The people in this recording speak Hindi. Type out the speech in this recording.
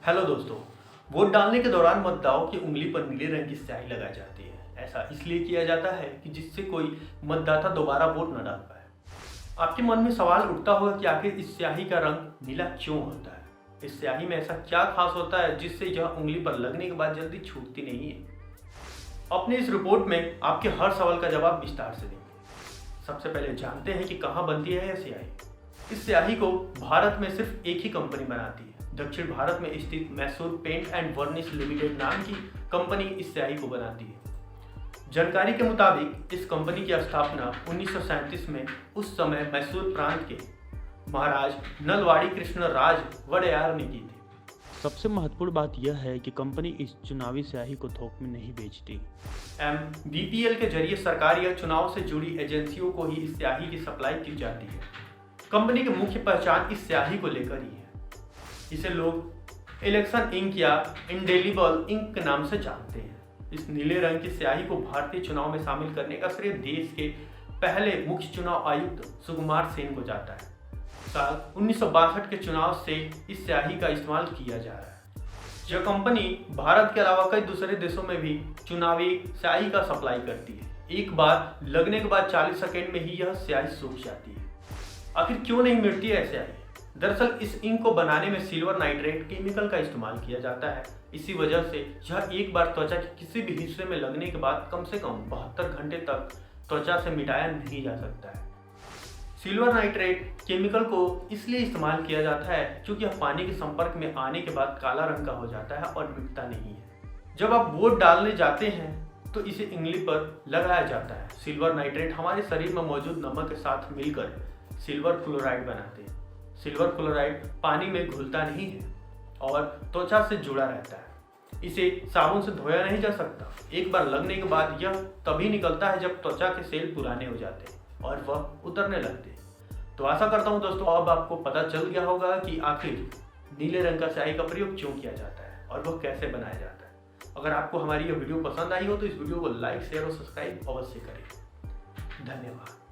हेलो दोस्तों। वोट डालने के दौरान मतदाताओं की उंगली पर नीले रंग की स्याही लगाई जाती है। ऐसा इसलिए किया जाता है कि जिससे कोई मतदाता दोबारा वोट न डाल पाए। आपके मन में सवाल उठता होगा कि आखिर इस स्याही का रंग नीला क्यों होता है। इस स्याही में ऐसा क्या खास होता है जिससे यह उंगली पर लगने के बाद जल्दी छूटती नहीं है। अपनी इस रिपोर्ट में आपके हर सवाल का जवाब विस्तार से देंगे। सबसे पहले जानते हैं कि कहाँ बनती है यह स्याही। इस स्याही को भारत में सिर्फ एक ही कंपनी बनाती है। दक्षिण भारत में स्थित Mysore paint and varnish limited नाम की कंपनी इस स्याही को बनाती है। जानकारी के मुताबिक इस कंपनी की स्थापना 1937 में उस समय मैसूर प्रांत के महाराज नलवाड़ी कृष्ण राज वड़यार ने की थी। सबसे महत्वपूर्ण बात यह है कि कंपनी इस चुनावी स्याही को थोक में नहीं बेचती। बीपीएल के जरिए सरकार या चुनाव से जुड़ी एजेंसियों को ही इस स्याही की सप्लाई की जाती है। कंपनी की मुख्य पहचान इस स्याही को लेकर ही है। इसे लोग इलेक्शन इंक या इंडेलिबल इंक के नाम से जानते हैं। इस नीले रंग की स्याही को भारतीय चुनाव में शामिल करने का श्रेय देश के पहले मुख्य चुनाव आयुक्त सुकुमार सेन को जाता है। साल 1962 के चुनाव से इस स्याही का इस्तेमाल किया जा रहा है। यह कंपनी भारत के अलावा कई दूसरे देशों में भी चुनावी स्याही का सप्लाई करती है। एक बार लगने के बाद 40 सेकेंड में ही यह स्याही सूख जाती है। आखिर क्यों नहीं मिटती है स्याही? दरअसल इस इंक को बनाने में सिल्वर नाइट्रेट केमिकल का इस्तेमाल किया जाता है। इसी वजह से यह एक बार त्वचा के किसी भी हिस्से में लगने के बाद कम से कम 72 घंटे तक त्वचा से मिटाया नहीं जा सकता है। सिल्वर नाइट्रेट केमिकल को इसलिए इस्तेमाल किया जाता है क्योंकि यह पानी के संपर्क में आने के बाद काला रंग का हो जाता है और मिटता नहीं है। जब आप वोट डालने जाते हैं तो इसे उंगली पर लगाया जाता है। सिल्वर नाइट्रेट हमारे शरीर में मौजूद नमक के साथ मिलकर सिल्वर क्लोराइड बनाते हैं। सिल्वर क्लोराइड पानी में घुलता नहीं है और त्वचा से जुड़ा रहता है। इसे साबुन से धोया नहीं जा सकता। एक बार लगने के बाद यह तभी निकलता है जब त्वचा के सेल पुराने हो जाते हैं और वह उतरने लगते हैं। तो आशा करता हूं दोस्तों अब आपको पता चल गया होगा कि आखिर नीले रंग का स्याही का प्रयोग क्यों किया जाता है और वह कैसे बनाया जाता है। अगर आपको हमारी यह वीडियो पसंद आई हो तो इस वीडियो को लाइक शेयर और सब्सक्राइब अवश्य करें। धन्यवाद।